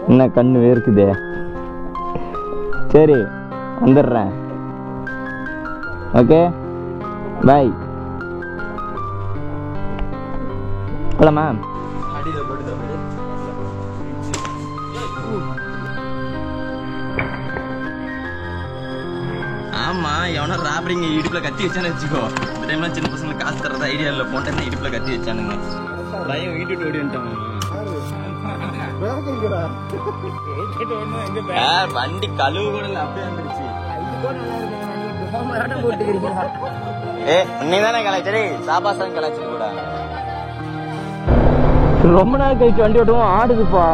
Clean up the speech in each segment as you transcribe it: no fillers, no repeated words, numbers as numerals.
என்ன கண்ணு வேர்க்குதே. சரி வந்துடுறேன். Okay bye. போலாமா? ஆமா, எவனா ராபரிங்க இடுப்புல கத்தி வச்சானு வச்சுக்கோ. இந்த டைம்ல சின்ன பசங்களுக்கு காசு தரது ஐடியா இல்ல. போன டைம்ல இடுப்புல கத்தி வச்சானுங்க. பையன் வீட்டு ஓடி வந்துட்டான். வண்டி கழுவு கூட இல்ல, அப்படியே வந்துருச்சு. நீதானே கலாச்சரி சாபாசம் கலாச்சது கூட. ரொம்ப நாள் கழிச்சு வண்டி ஓட்டுவோம். ஆடுதுப்பா.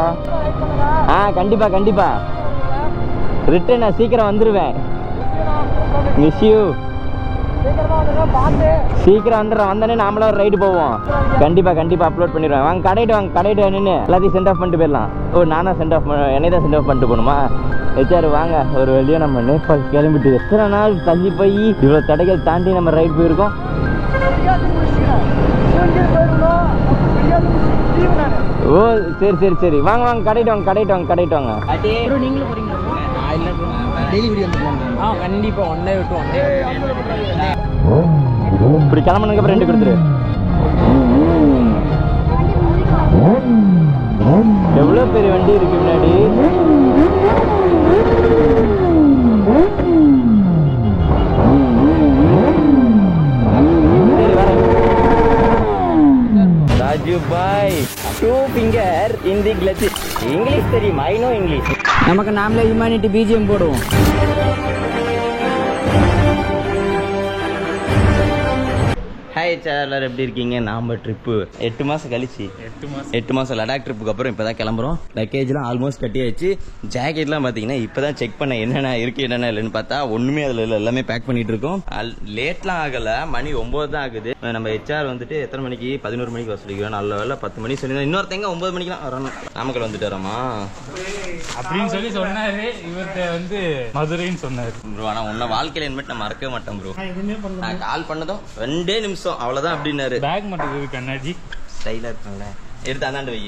கண்டிப்பா கண்டிப்பா ரிட்டர்ன் நான் சீக்கிரம் வந்துருவேன். Miss you. சீக்கிரம் வந்துடுறேன். வந்தோடனே நாமளும் ஒரு ரைடு போவோம். கண்டிப்பா கண்டிப்பா அப்லோட் பண்ணிடுவேன். வாங்க கடைட்டு நின்று எல்லாத்தையும் சென்ட் ஆஃப் பண்ணிட்டு போயிடலாம். நானா சென்ட் ஆஃப் என்னை தான் சென்ட் ஆஃப் பண்ணிட்டு போகணுமா? ஹெச்ஆர் வாங்க, ஒரு வழியாக நம்ம நேபாள் கிளம்பிட்டு எத்தனை நாள் தள்ளி போய் இவ்வளோ தடைகள் தாண்டி நம்ம ரைடு போயிருக்கோம். ஓ சரி சரி சரி, வாங்க வாங்க கடைட்டு வாங்க. நீங்களும் போறீங்களா? டெய்லி வீடியோ கண்டிப்பா ஒன் டே விட்டு இப்படி கிளம்புனதுக்கு அப்புறம் 2 கொடுத்துரு. எவ்வளவு பெரிய வண்டி இருக்கு முன்னாடி. Raju bhai 2 finger in the clutch. English தெரியுமா? I know English. நமக்கு நாமளே ஹியூமனிட்டி பிஜிஎம் போடுவோம். ஹாய் எல்லாரும் எப்படி இருக்கீங்க? நாம ட்ரிப்பு 8 மாசம் கழிச்சு 8 மாசம் லடாக் ட்ரிப்புக்கு அப்புறம் இப்பதான் கிளம்புறோம். லக்கேஜ்லாம் ஆல்மோஸ்ட் கட்டியாச்சு. ஜாக்கெட்லாம் பாத்தீங்கன்னா இப்பதான் செக் பண்ண என்னென்ன இருக்கு என்னென்ன இல்லைன்னு பார்த்தா ஒண்ணுமே அதுல இல்லை. எல்லாமே பேக் பண்ணிட்டு இருக்கோம். லேட்லாம் ஆகல, மணி 9 தான் ஆகுது. நம்ம ஹெச்ஆர் வந்துட்டு எத்தனை மணிக்கு? 11 மணிக்கு வர சொல்லிக்கிறோம். நல்ல வேலை 10 மணி சொல்லி இன்னொருத்தங்க 9 மணிக்கு வரணும். நாமக்கல் வந்துட்டு வரோமா அப்படின்னு சொல்லி சொன்னாரு. இவர்கிட்ட வந்து மதுரைன்னு சொன்னாரு ப்ரோ. ஆனா உன்ன வாழ்க்கையில இனிமேட்டு நான் மறக்கவே மாட்டேன் ப்ரோ. நான் கால் பண்ணதும் 2 நிமிஷம் அவ்வளவுதான் அப்படின்னாரு. பேக் மட்டும் கண்ணாடி ஸ்டைலா இருக்கும்ல, எடுத்து அந்தாண்டு வை.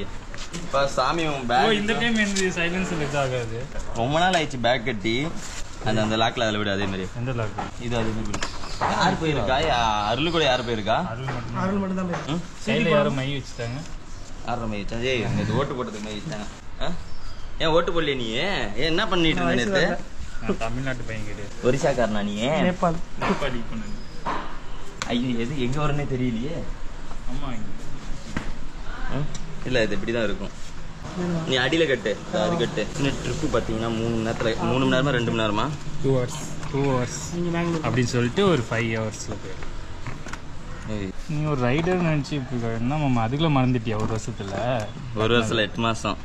இப்ப சாமி பேக் இந்த டைம் எனக்கு சைலன்ஸ் இது ஆகாது. ரொம்ப நாள் ஆயிடுச்சு பேக் கட்டி. அந்த லாக்ல அதில் விடு. அதே மாதிரி எந்த லாக் இது அதே மாதிரி யார் போயிருக்கா? அருள் கூட யார் போயிருக்கா? அருள் மட்டும் தான். சைடுல யாரும் மை வச்சுட்டாங்க. யாரும் மை வச்சா? ஏய் இது ஓட்டு போட்டதுக்கு மை வச்சாங்க. ஏன் ஓட்டு போடல நீ? என்ன பண்ணிட்டு இருந்த நேத்து? நான் தமிழ்நாட்டு பையன் கிடையாது. ஒரிசாக்காரனா நீ? நேபாள். நேபாளி பண்ணு. ஐயோ எது எங்க வரனே தெரியலையே. ஆமா இல்ல இது இப்படிதான் இருக்கும். நீ அடியில கட்டு, அது கட்டு. இன்னும் ட்ரிப்பு பாத்தீங்கன்னா 3 மணி நேரத்துல 3 மணி நேரமா 2 மணி நேரமா 2 hours அப்படின்னு சொல்லிட்டு ஒரு 5 hours நீ ஒரு ரைடர் நினைச்சு என்ன மாமா அதுக்குள்ள மறந்துட்டியா? ஒரு வருஷத்துல 8 மாசம்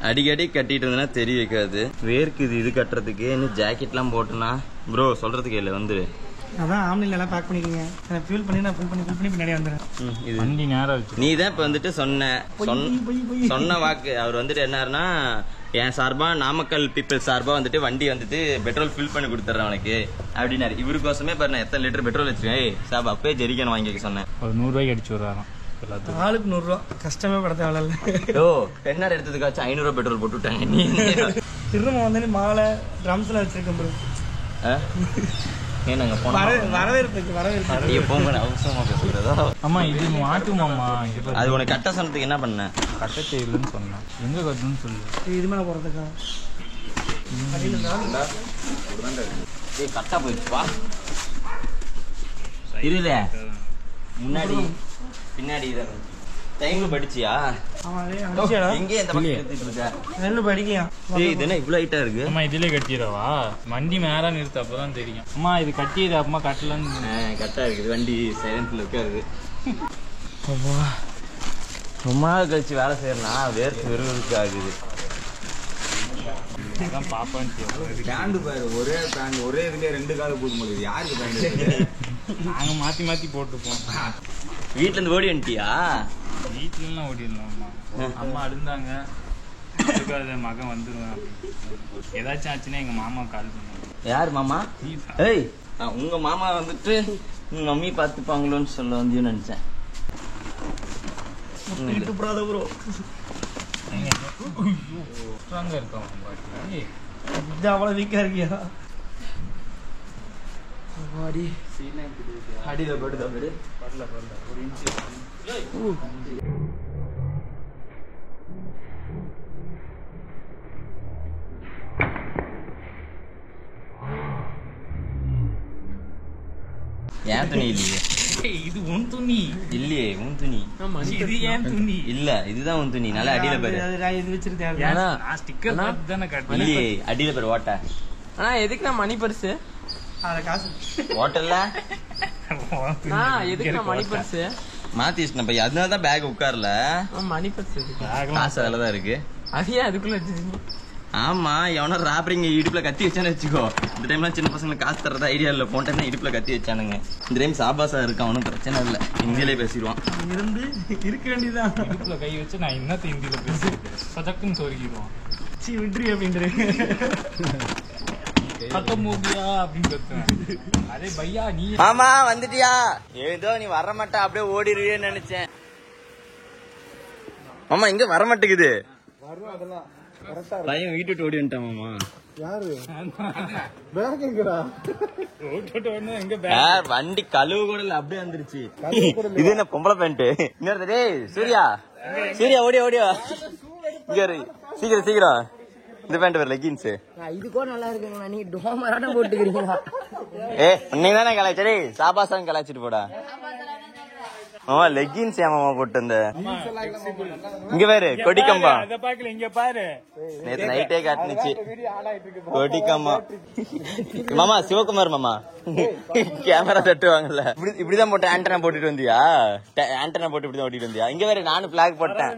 அடிக்கடி கட்டிட்டு இருந்தேன்னா தெரிய வைக்காது. வேர்க்குது இது கட்டுறதுக்கு. இன்னும் ஜாக்கெட்லாம் போட்டோன்னா ப்ரோ சொல்றதுக்கு இல்லை வந்து அதான் ஆம்னில எல்லாம் பேக் பண்ணிக்கீங்க. நான் ஃபில் பண்ணி பின்னாடி வந்துடுறேன். இது வண்டி நேரம் இருக்கு. நீ தான் இப்போ வந்துட்டு சொன்ன வாக்கு. அவர் வந்துட்டு என்னாருன்னா என் சார்பா நாமக்கல் பீப்புள் சார்பா வந்துட்டு வண்டி வந்துட்டு பெட்ரோல் ஃபில் பண்ணி கொடுத்துட்றேன் அவனுக்கு அப்படின்னாரு. இவருக்கோசமே பாரு நான் எத்தனை லிட்டர் பெட்ரோல் வச்சுருவேன். சார் அப்பவே ஜெரிக்கான வாங்கி சொன்னேன். ஒரு 100 ரூபாய்க்கு அடிச்சு வர்றாராம். ஆளுக்கு 100 ரூபா. கஷ்டமே பட தேவையில்ல. ஓ டென்னர் எடுத்ததுக்காச்சும் 500 ரூபா பெட்ரோல் போட்டு விட்டாங்க. நீ திரும்ப வந்து மாலை ட்ரம்ஸ்ல வச்சிருக்கேன் ப்ரோ. ஏன்னாங்க வரவேற்பு போங்க அவசரமா பேசுறதா? ஆமா இது மாட்டுமாமா. அது உனக்கு கட்ட சொன்னதுக்கு என்ன பண்ண? கட்ட தெரியலன்னு சொன்னேன். எங்க கட்டணும்னு சொல்லு. இது மேல போறதுக்கா கட்டா போயிடுச்சுப்பா. இருல முன்னாடி பின்னாடி டைம்ல படிச்சியா? எங்க இந்த பக்கம் எடுத்துட்டு இருக்க? ரெண்டு படிக்கலாம். ஏய் இது என்ன இவ்ளோ ஹைட்டா இருக்கு? அம்மா இதிலே கட்டிரவா? வண்டி மேல நிறுத்த அப்பதான் தெரியும். அம்மா இது கட்டிடு. அம்மா கட்டலன்னு கட்டா இருக்குது. வண்டி சைலன்ட்ல இருக்காது. ரொம்ப நாள் கழிச்சு வேலை செய்யறனா வேர்த்து வெறுவெறுக்கு ஆகுது. பேண்ட் பாரு. ஒரே பேண்ட் ஒரே இதுல 2 கால போது முடியுது. யாருக்கு பேண்ட்? நாங்க மாத்தி மாத்தி போட்டுப்போம். வீட்டுல இருந்து ஓடி வந்துட்டியா? வீட்டுல எல்லாம் ஓடிடலாம். அம்மா அழுந்தாங்க. மகன் வந்துருவேன். ஏதாச்சும் ஆச்சுன்னா எங்க மாமா கால் பண்ணுவாங்க. யார் மாமா? ஏய் உங்க மாமா வந்துட்டு மம்மி பாத்துப்பாங்களோன்னு சொல்ல வந்து நினைச்சேன். ப்ரோ ஸ்ட்ராங்கா இருக்கும் இது அவ்வளவு வீக்கா இருக்கியா அடியில போட்டு பரல ஒரு இன்ச்சு ஏன் துணி இல்லையே இது உன் துணி இல்லையே உன் துணி இது ஏன் துணி இல்ல இதுதான் உன் துணி நல்லா அடியில பேரு இது வச்சிருக்கேன் நான் ஸ்டிக்கர் பார்த்து தானே காட்டுறேன் இல்லையே அடியில பேரு ஓட்ட ஆனா எதுக்கு நான் மணி பர்ஸ் அத காசு ஓட்டல்ல எதுக்கு நான் மணி பர்ஸ் மாத்தி வச்சுட்டேன் பையன் அதனாலதான் பேக் உட்கார்ல மணி பர்ஸ் காசு அதுலதான் இருக்கு அது ஏன் அதுக்குள்ள வச்சிருக்கீங்க ஆமா எவனா ராப்பரிங்க இடுப்புல கத்தி வச்சானு வச்சுக்கோ இந்த டைம்ல சின்ன பசங்க காசு தரதா ஐடியா இல்ல போன டைம் இடுப்புல கத்தி வச்சானுங்க இந்த டைம் சாபாசா இருக்கான் அவனும் பிரச்சனை இல்ல இந்தியிலே பேசிடுவான் இருந்து இருக்க வேண்டியதான் இடுப்புல கை வச்சு நான் என்னத்த இந்தியில பேசுறேன் சதக்குன்னு சொருகிடுவான் சி விட்ரி அப்படின்ற பக்கம் மூடியா அப்படின்னு கத்துவேன் அதே பையா நீ ஆமா வந்துட்டியா ஏதோ நீ வர மாட்டா அப்படியே ஓடிடுவேன்னு நினைச்சேன் மாமா இங்க வர மாட்டேங்குது பையன் வீட்டு விட்டு ஓடி வந்துட்டான் மாமா வண்டி கழுவு கூட இல்ல அப்படியே வந்துருச்சு இது என்ன பொம்பளை பேண்ட் இன்னொரு டேய் சூர்யா சூர்யா ஓடியா இங்க சீக்கிரம் சீக்கிரம் இந்த பேண்ட் வேற லெகின்ஸ் இது கூட நல்லா இருக்குங்களா நீங்க டோமராட்டம் போட்டுக்கிறீங்களா நீ தானே கலாய்ச்சடி சாபாசான் கலாய்ச்சிட்டு போடா மாமா லெகின்ஸ் ஏமாமா போட்டு வந்த இங்க பாரு கொடிக்கம்பா இங்க பாரு நேத்து நைட்டே காட்டுனுச்சு கொடிக்கம்பா மாமா சிவகுமார் மாமா கேமரா தட்டுவாங்கல்ல இப்படிதான் போட்டு ஆண்டனா போட்டுட்டு வந்தியா ஆண்டனா போட்டு இப்படிதான் ஓட்டிட்டு வந்தியா இங்க வேற நானும் பிளாக் போட்டேன்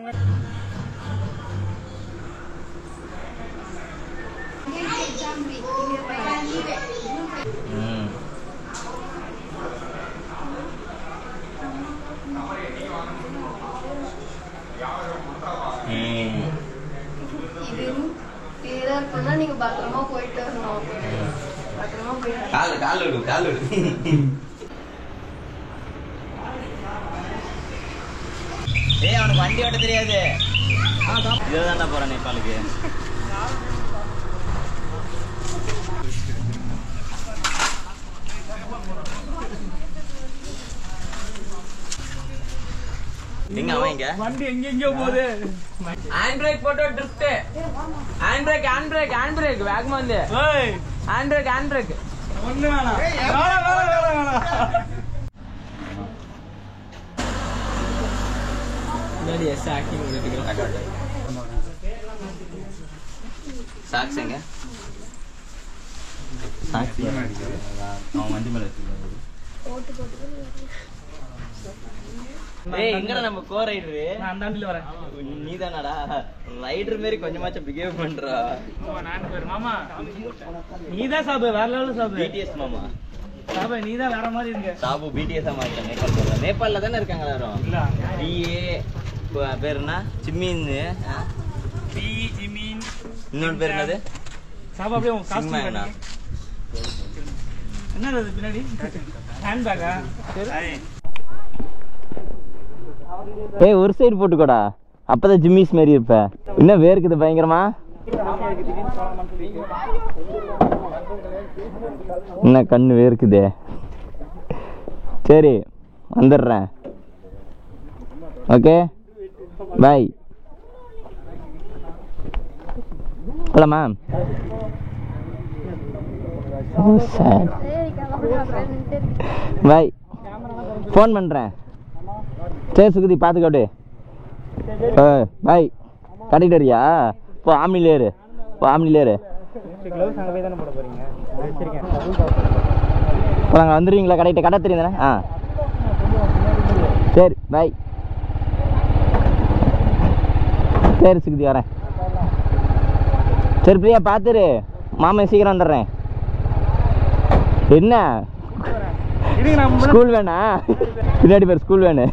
நீங்க பத்திரமா போயிட்டு வரணும் பத்திரமா போயிட்டு கால் ஏய் அவனுக்கு வண்டி ஓட்ட தெரியாது இதுதான் போறேன் நேபாளுக்கு எங்க அவன் இங்க வண்டி எங்க போகுது ஹேண்ட் பிரேக் போட்டு ட்ரிஃப்ட் ஹேண்ட் பிரேக் வேகமா வந்து ஹேண்ட் பிரேக் ஒண்ணு வேணாம் முன்னாடி எஸ் ஆக்டிங் பண்ணிட்டு சாக்ஸ் எங்க சாக்ஸ் அவன் வண்டி மேல ஏய் எங்கடா நம்ம கோ ரைடரு நான் அந்த வண்டியில வரேன் நீதானடா ரைடர் மாதிரி கொஞ்சமாச்சும் பிஹேவ் பண்றா நான் பேர் மாமா நீதான் சாபு வேற லெவல்ல சாபு பிடிஎஸ் மாமா சாபு நீதான் வேற மாதிரி இருக்க சாபு பிடிஎஸ் மாமா நேபாள் போறா நேபாள்ல தானே இருக்காங்க எல்லாரும் இல்ல பிஏ பேர் என்ன சிம்மின் பி ஜிமின் இன்னொரு பேர் என்னது சாபு அப்படியே சிம்மா என்ன என்னது பின்னாடி ஹேண்ட் பேக்கா ஏய் ஒரு சைடு போட்டுக்கோடா அப்பதான் ஜிம்மிஸ் மாதிரி இருப்ப இன்னும் வேர்க்குது பயங்கரமா என்ன கண்ணு வேர்க்குதே சரி வந்துடுறேன் ஓகே பாய் போலாமா பாய் ஃபோன் பண்ணுறேன் சரி சுகுதி பார்த்துக்கோட்டு பாய் கட்டிட்டு வரியா இப்போ ஆம்னிலேரு இப்போ நாங்கள் வந்துடுவீங்களா கடைக்கிட்ட கடை தெரியும் தானே ஆ சரி பாய் சரி சுகுதி வரேன் சரி பிரியா பார்த்துரு மாமா சீக்கிரம் வந்துடுறேன் என்ன ஸ்கூல் வேணா பின்னாடி பேர் ஸ்கூல் வேணு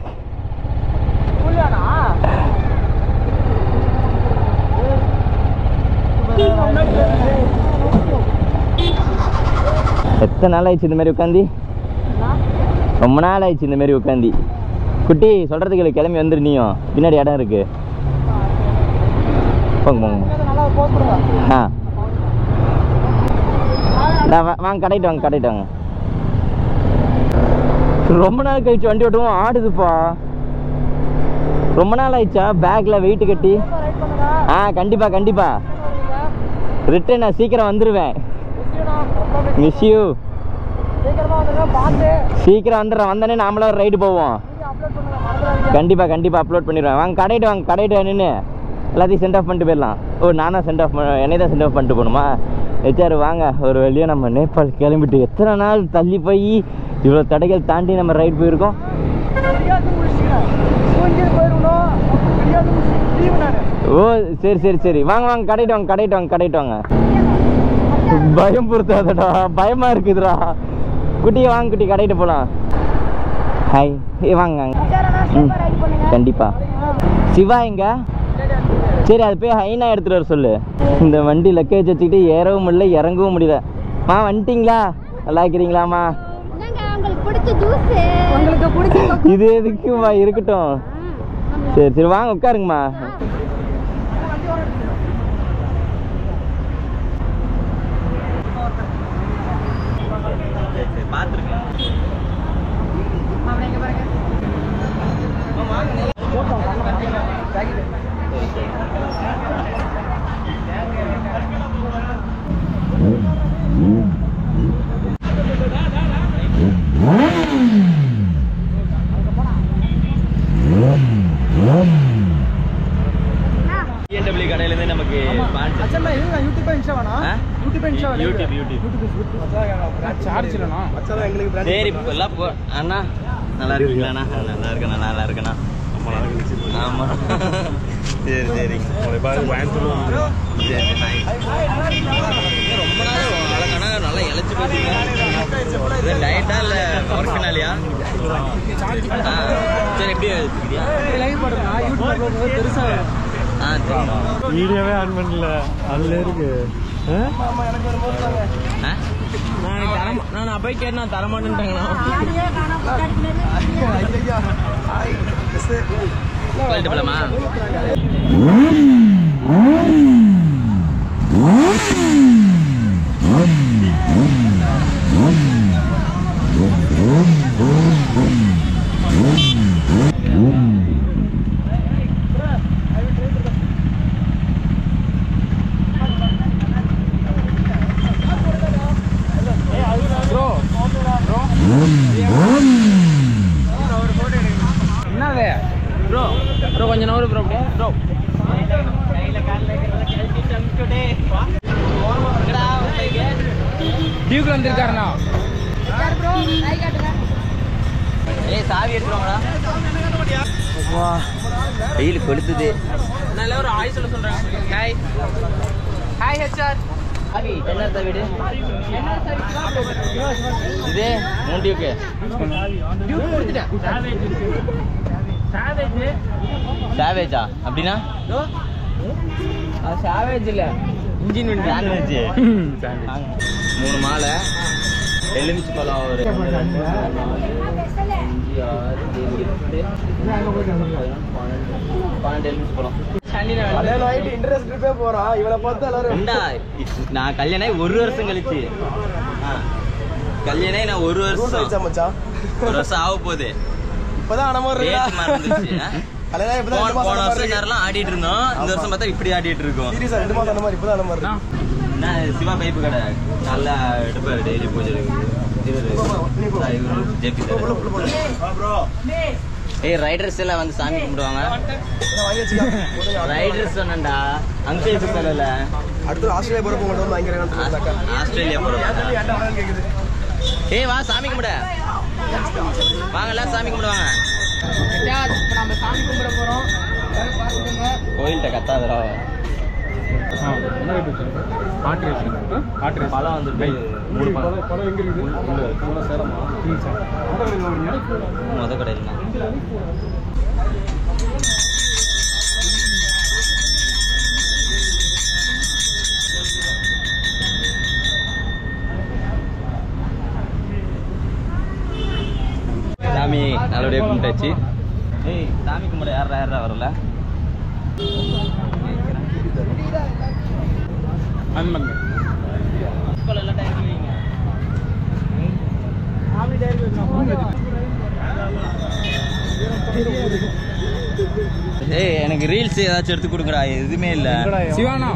எத்தனை நாள் ஆயிடுச்சு இந்த மாதிரி உட்காந்து ரொம்ப நாள் ஆயிடுச்சு இந்த மாதிரி உட்காந்து குட்டி சொல்றதுக்கு கிளம்பி வந்துரு நீயும். பின்னாடி இடம் இருக்கு. போங்க போங்க. வாங்க கடைட்டு வாங்க. ரொம்ப நாள் கழிச்சு வண்டி ஓட்டுவோம். ஆடுதுப்பா. ரொம்ப நாள் ஆயிடுச்சா பேக்ல வெயிட் கட்டி? கண்டிப்பா ரிட்டன் நான் சீக்கிரம் வந்துடுவேன். Miss you. சீக்கிரம் வந்துடுறேன். வந்தனே நாமளும் ஒரு ரைடு போவோம். கண்டிப்பா அப்லோட் பண்ணிடுவேன். வாங்க கடைட்டு நின்று எல்லாத்தையும் சென்ட் ஆஃப் பண்ணிட்டு போயிடலாம். ஓ நானா என்னை தான் சென்ட் ஆஃப் பண்ணிட்டு போகணுமா? ஹெச்ஆர் வாங்க ஒரு வழியாக நம்ம நேபாள் கிளம்பிட்டு எத்தனை நாள் தள்ளி போய் இவ்வளோ தடைகள் தாண்டி நம்ம ரைடு போயிருக்கோம். ஓ சரி வாங்க கடைட்டு வாங்க. பயம் பொறுத்தாதடா, பயமா இருக்குதுடா. குட்டியை வாங்க குட்டி கடைட்டு போகலாம். ஹாய் வாங்க. கண்டிப்பா. சிவா எங்க? சரி அது போய் ஹைனா எடுத்துட்டு வர சொல்லு. இந்த வண்டி லக்கேஜ் வச்சுக்கிட்டு ஏறவும் முடியல இறங்கவும் முடியல. வந்துட்டீங்களா? நல்லா இருக்கிறீங்களாமா? இது எதுக்குமா இருக்கட்டும். சரி வாங்க உட்காருங்கம்மா. BMW கடையிலேருந்து நமக்கு சரி எல்லாம் போ. அண்ணா நல்லா இருக்கீங்களாண்ணா? நல்லா இருக்கேண்ணா. ஆமா சரி ரொம்ப நாள் அழகானா நல்லா இழைச்சி போயிட்டீங்க. டயட்டா இல்லை ஒர்க்குனாலையா? சரி எப்படி வீடியோவே ஆன் பண்ணல. அதுல இருக்கு. நான் போய் கேட்டேன் தரமாட்டேன்ட்டாங்கண்ணா. போலாமா? என்னது ப்ரோ கொஞ்சம் நவரு ப்ரோ டியூக்ல வந்திருக்காருண்ணா. சாவி எடுத்துருவாங்களா? வெயில் கொளுத்துது. நல்ல ஒரு ஹாய் சொல்ல சொல்றாங்க. Hi HR. என்ன வீடு இது? மூண்டியுக்கு சாவேஜா? அப்படின்னா சாவேஜ் இல்ல, இன்ஜின் வண்டி. சாண்ட்விச் 3 மாலை எலுமிச்சு பழம் ஒரு 5, 6, 7, 12 எலுமிச்சு பழம். நான் கல்யாணம் 1 வருஷம் கழிச்சு. கல்யாணம் நான் 1 வருஷம் ஆக போகுது. போன வருஷம் நேரம் ஆடிட்டு இருந்தோம். இந்த வருஷம் பார்த்தா இப்படி ஆடிட்டு இருக்கோம். சிவா பைப்பு கடை நல்லா எடுப்பாரு. டெய்லி பூஜை ரைடர்ஸ் எல்லாம் வந்து சாமி கும்பிடுவாங்க. ரைடர்ஸ் சொன்னா அங்கிள் சொல்லல. ஆஸ்திரேலியா போறோம். வா சாமி கும்பிட வாங்க. எல்லாம் சாமி கும்பிடுவாங்க. நம்ம சாமி கும்பிட போறோம். கோயில்கிட்ட கத்தாதரா. பழம் வந்து முத கடையில் சாமி நல்லபடியாக கும்பிட்டாச்சு. கேமரா வரல. ஏய் எனக்கு ரீல்ஸ் ஏதாச்சும் எடுத்து கொடுங்கடா. எதுவுமே இல்ல. சிவானா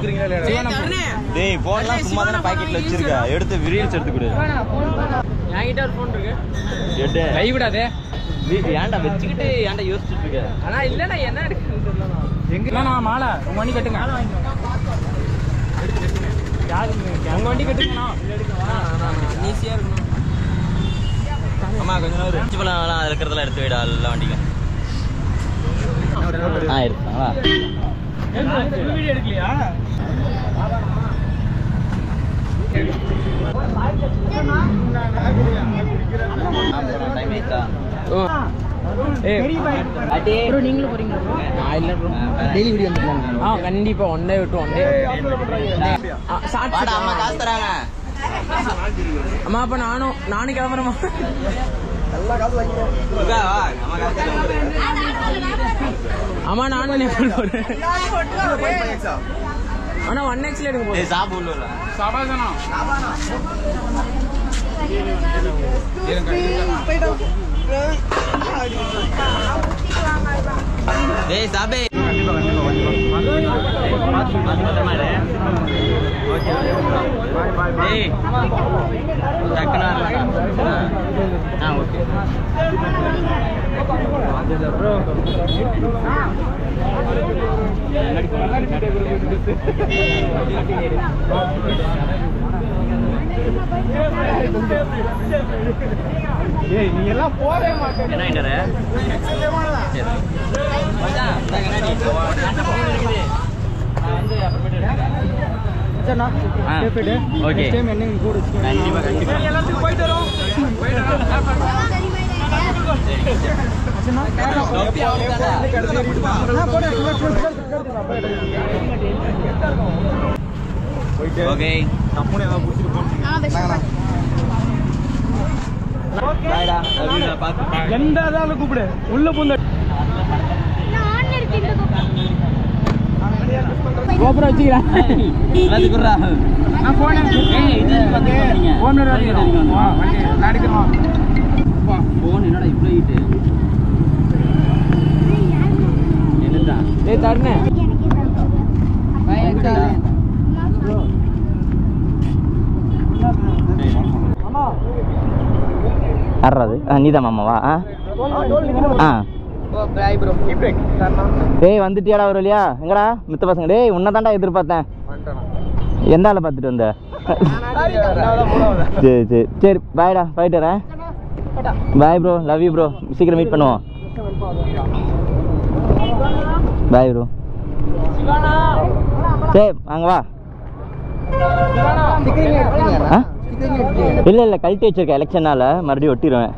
டேய் போன்லாம் சும்மா தானே பாக்கெட்ல வச்சிருக்க. எடுத்து ரீல்ஸ் எடுத்து கொடு. என்கிட்ட ஒரு ஃபோன் இருக்கு. எடு. கை விடாதே. ஏன்டா வச்சுக்கிட்டு ஏன்டா யோசிச்சுட்டு இருக்க? ஆனா இல்ல நான் என்ன எடுக்குன்னு தெரியல. எங்க நான் மாலை உங்க வண்டி கட்டுங்க. உங்க வண்டி கட்டுங்கண்ணா. ஈஸியா இருக்கணும். அம்மா கொஞ்சம் நேரம் ரிச் பழம்லாம் இருக்கிறதெல்லாம் எடுத்து விடா எல்லா வண்டிக்கும். எடுத்தாங்களா? வீடியோ எடுக்கலையா? டைம் ஆயிட்டா? நீங்களும் போறீங்களா? டெய்லி வீடியோ வந்துருக்காங்க. கண்டிப்பா ஒன் டே விட்டு ஒன் டே. அம்மா காசு தராங்க. அம்மா அப்ப நானும் கிளம்புறேம்மா. அம்மா நானும் ஆனா 1x எடுக்க போறேன். சபாசனா டேய் சாபே டேய் டக்குனா ஓகே ப்ரோ ஏய் நீ எல்லாம் போவே மாட்டே. என்ன ஐண்டரே? சரி மச்சான் நான் கண்ணாடி இருக்குது. வந்து அப்புறமேட்டு எடுத்துறேன். ஓகே டைம் என்ன கூட கண்டிப்பா எல்லாத்துக்கும் போயிட்டு வரோம். ஓகே தப்புனே ஏதாவது புடிச்சிட்டு போறீங்க. பாய்டா அவினா பாத்து எந்த ஆளு கூப்பிடு உள்ள போங்க. கோபுரம் வச்சிக்கிறேன். எல்லாத்துக்கும் குறா. நான் போன் ஏய் இது வந்து போறீங்க. போன் எடுக்கிறோம். வண்டி நான் எடுக்கிறோம். போன் என்னடா இவ்ளோ ஹீட்? என்னடா? டேய் தர்னே. அம்மா யாராது? நீதான் மாமாவா? டேய் வந்துட்டியாடா ஒரு வழியா? எங்கடா மித்த பசங்க? டேய் உன்னை தான்டா எதிர்பார்த்தேன். எந்த ஆளை பார்த்துட்டு வந்த? சரி சரி சரி பாய்டா போயிட்டு வரேன். Bye bro, love you bro. சீக்கிரம் மீட் பண்ணுவோம். Bye bro. சரி அங்கே வா. இல்லை இல்லை கழட்டி வச்சிருக்கேன். எலெக்ஷனால மறுபடியும் ஒட்டிடுவேன்.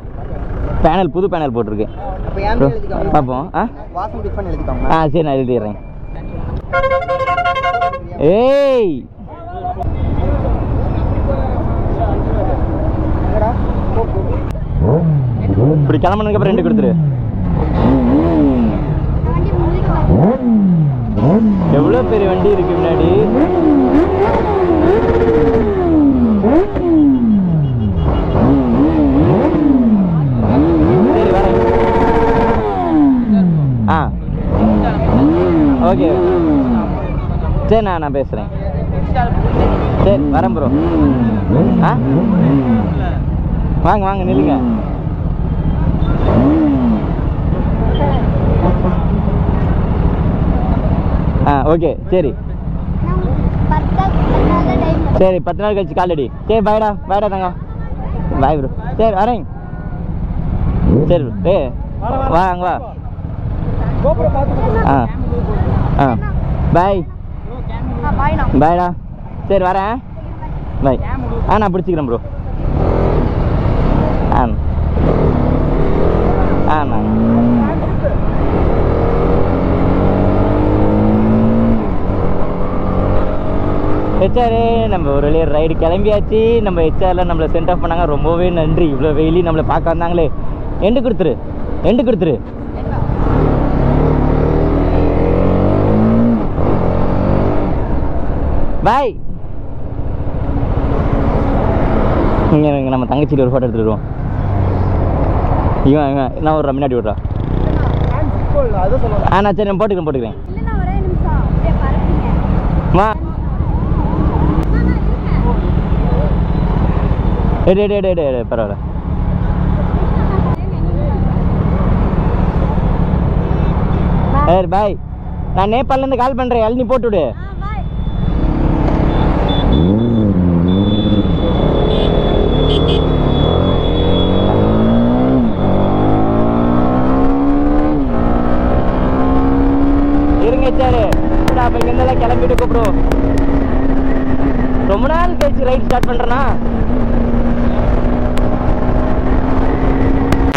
பேனல் புது பேனல் போட்டிருக்கேன். பார்ப்போம். சரி நான் எழுதிடுறேன். ஏய் இப்படி கிளம்புனதுக்கு அப்புறம் 2 கொடுத்துரு. எவ்வளோ பெரிய வண்டி இருக்கு முன்னாடி. சரி வரேன். ஓகே சரி நான் பேசுகிறேன். சரி வரேன் ப்ரோ. வாங்க வாங்க நில்லுங்க. ஓகே சரி சரி 10 நாள் கழிச்சு கால் அடி. சரி பாய்டா பாய்டா தாங்க. Bye bro. சரி வரேங்க. சரி ப்ரோ. வா அங்கே வா. பாய் பாய்டா. சரி வரேன். பாய். நான் பிடிச்சிக்கிறேன் ப்ரோ. நான் ஹெச்ஆர் நம்ம ஒரு வழியாக ரைடு கிளம்பியாச்சு. நம்ம ஹெச்ஆரில் நம்மளை சென்ட் ஆஃப் பண்ணாங்க. ரொம்பவே நன்றி. இவ்வளோ வெயிலி நம்மளை பார்க்க வந்தாங்களே. எண்டு கொடுத்துரு. பாய். இங்கே நம்ம தங்கச்சிட்டு ஒரு ஃபோட்டோ எடுத்துட்டு வருவோம். இவன் நான் ஒரு முன்னாடி விட்றா. நான் சரி நான் போட்டுக்கிறேன். மா பரவாயில்ல. பாய். நான் நேபாளிலேருந்து கால் பண்ணுறேன். அள்ளி போட்டு விடு. இருங்க சாரு. அப்போ இங்கெல்லாம் கிளம்பிட்டு கூப்பிடுவோம். ரொம்ப நாள் கழிச்சு ரைட் ஸ்டார்ட் பண்ணுறேன்னா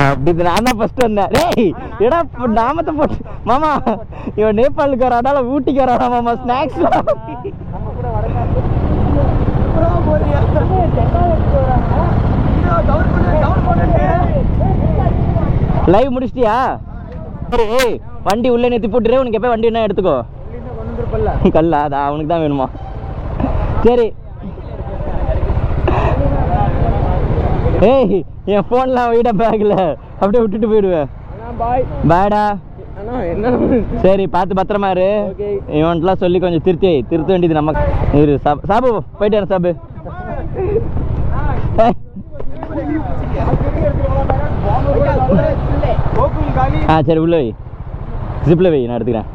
அப்படி நான் தான் ஃபர்ஸ்ட் வந்தேன். டேய் எடா நாமத்தை போட்டு மாமா இவன் நேபாளுக்கு வராதால ஊட்டிக்கு வராதா மாமா ஸ்நாக்ஸ் லைவ் முடிச்சிட்டியா? சரி வண்டி உள்ள நிறுத்தி போட்டுரு. உனக்கு எப்போ வண்டி என்ன எடுத்துக்கோ. கல்லா அதான் அவனுக்கு தான் வேணுமா? சரி. ஏய் என் ஃபோன்லாம் வீட பேக்கில் அப்படியே விட்டுட்டு போயிடுவேன். பாய்டா. சரி பார்த்து பத்திரமா இரு. இவன்ட்டுலாம் சொல்லி கொஞ்சம் திருத்த வேண்டியது நம்ம இரு. சாபு போயிட்டு வரேன் சாபு. சரி உள்ள வை. ஜிப்பில் வை நான் எடுத்துக்கிறேன்.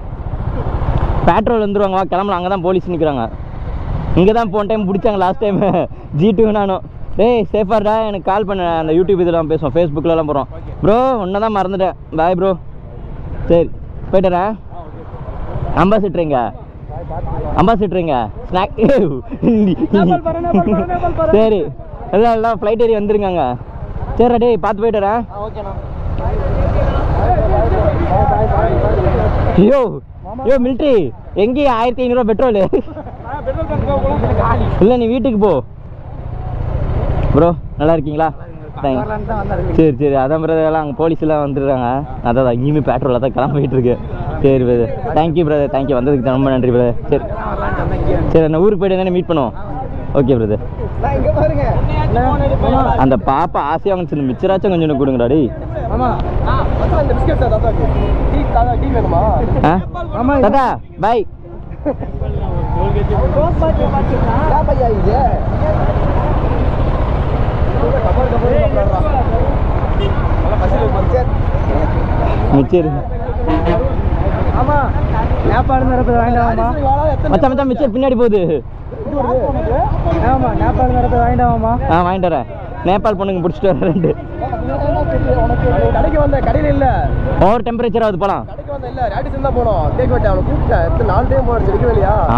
பெட்ரோல் வந்துடுவாங்க. வா கிளம்பலாம். அங்கே தான் போலீஸ் நிற்கிறாங்க. இங்கே தான் போன டைம் பிடிச்சாங்க லாஸ்ட் டைம் G2 நானும். டேய் சேஃபார்டா. எனக்கு கால் பண்ண. அந்த யூடியூப் இதெல்லாம் பேசுவோம். ஃபேஸ்புக்கிலலாம் போகிறோம். ப்ரோ ஒன்றை தான் மறந்துட்டேன். Bye bro. சரி போய்ட்டுறேன். அம்பாசிட்ருங்க ஸ்நாக். சரி எல்லாம் ஃப்ளைட் ஏறி வந்துருங்க. சரிடா டேய் பார்த்து போய்ட்டுறேன். ஐயோ மிலிட்ரி எங்கேயும் 1500 பெட்ரோலு இல்லை. நீ வீட்டுக்கு போ ப்ரோ. நல்லா இருக்கீங்களா? சரி அதான் பிரதர் அங்கே போலீஸ்லாம் வந்துடுறாங்க. அதான் இங்கேயுமே பெட்ரோலில் தான் கிளம்பிட்டு இருக்கு. சரி பிரதர் தேங்க்யூ பிரதர். தேங்க்யூ வந்ததுக்கு ரொம்ப நன்றி பிரதர். சரி நான் ஊருக்கு போய்ட்டு தானே மீட் பண்ணுவோம். Okay brother. அந்த பாப்பா ஆசையாக வந்துச்சு. மிச்சராச்சும் கொஞ்சம் கொடுங்கடா டேய். தாத்தா பாய். மிச்சர் மச்சான் மிச்சர் பின்னாடி போகுது. வாங்கிட்டு வரேன். நேபாள் பொண்ணுங்க பிடிச்சிட்டு வரேன். 2 கடைக்கு வந்த கடையில் இல்லை. ஓவர் டெம்பரேச்சர் ஆகுது போலாம்.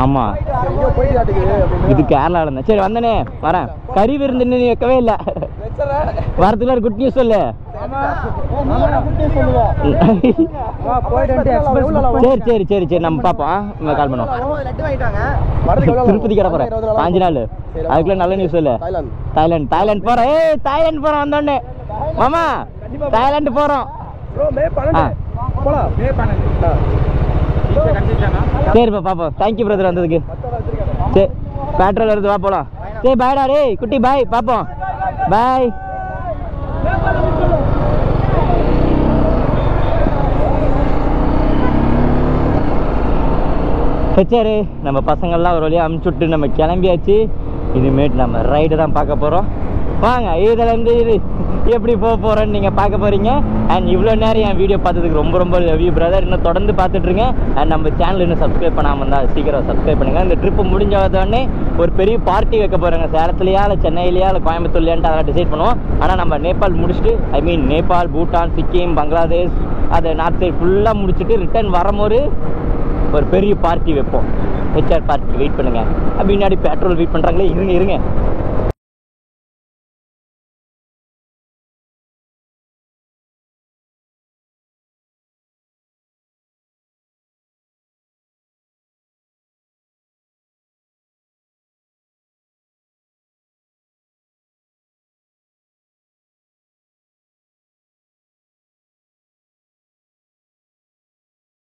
ஆமா இது கேரளால இருந்தேன். சரி வந்தனே வரேன். கறி விருந்து நீ வைக்கவே இல்லை. வரதுக்குள்ள ஒரு குட் நியூஸ் சொல்லு. சரி நம்ம பாப்போம். கால் பண்ணுவோம். திருப்பதி கடை போறேன் 5 நாள். அதுக்குள்ள நல்ல நியூஸ் சொல்லு. தாய்லாந்து போறோம். தாய்லாந்து போறோம் வந்தோடனே மாமா. தாய்லாந்து போறோம். சரிப்பா பாப்போம். தேங்க்யூ பிரதர் வந்ததுக்கு. சரி பெட்ரோல் வருது வா போலாம். சரி பாய்டா டேய் குட்டி பாய். பாப்போம் பாய். சரி நம்ம பசங்கள்லாம் ஒரு வழியாக அமுச்சுட்டு நம்ம கிளம்பியாச்சு. இனிமேட்டு நம்ம ரைடு தான் பார்க்க போகிறோம். வாங்க இதுலேருந்து இது எப்படி போக போகிறோன்னு நீங்கள் பார்க்க போகிறீங்க. அண்ட் இவ்வளோ நேரம் என் வீடியோ பார்த்ததுக்கு ரொம்ப லவ் யூ பிரதர். இன்னும் தொடர்ந்து பார்த்துட்ருங்க. அண்ட் நம்ம சேனல் இன்னும் சப்ஸ்கிரைப் பண்ணாமல் இருந்தால் சீக்கிரம் சப்ஸ்கிரைப் பண்ணுங்கள். இந்த ட்ரிப்பு முடிஞ்சவொடனே ஒரு பெரிய பார்ட்டி வைக்க போகிறாங்க. சேலத்துலையா இல்லை சென்னையிலையா இல்லை கோயம்புத்தூர்லையான்ட்டு அதெல்லாம் டிசைட் பண்ணுவோம். ஆனால் நம்ம நேபாள் முடிச்சுட்டு நேபாள், பூட்டான், சிக்கிம், பங்களாதேஷ் அதை நார்த் சைடு ஃபுல்லாக முடிச்சுட்டு ரிட்டர்ன் வரும்போது ஒரு பெரிய பார்ட்டி வைப்போம். HR பார்ட்டி வெயிட் பண்ணுங்கள். பின்னாடி பெட்ரோல் வெயிட் பண்ணுறாங்களே. இருங்க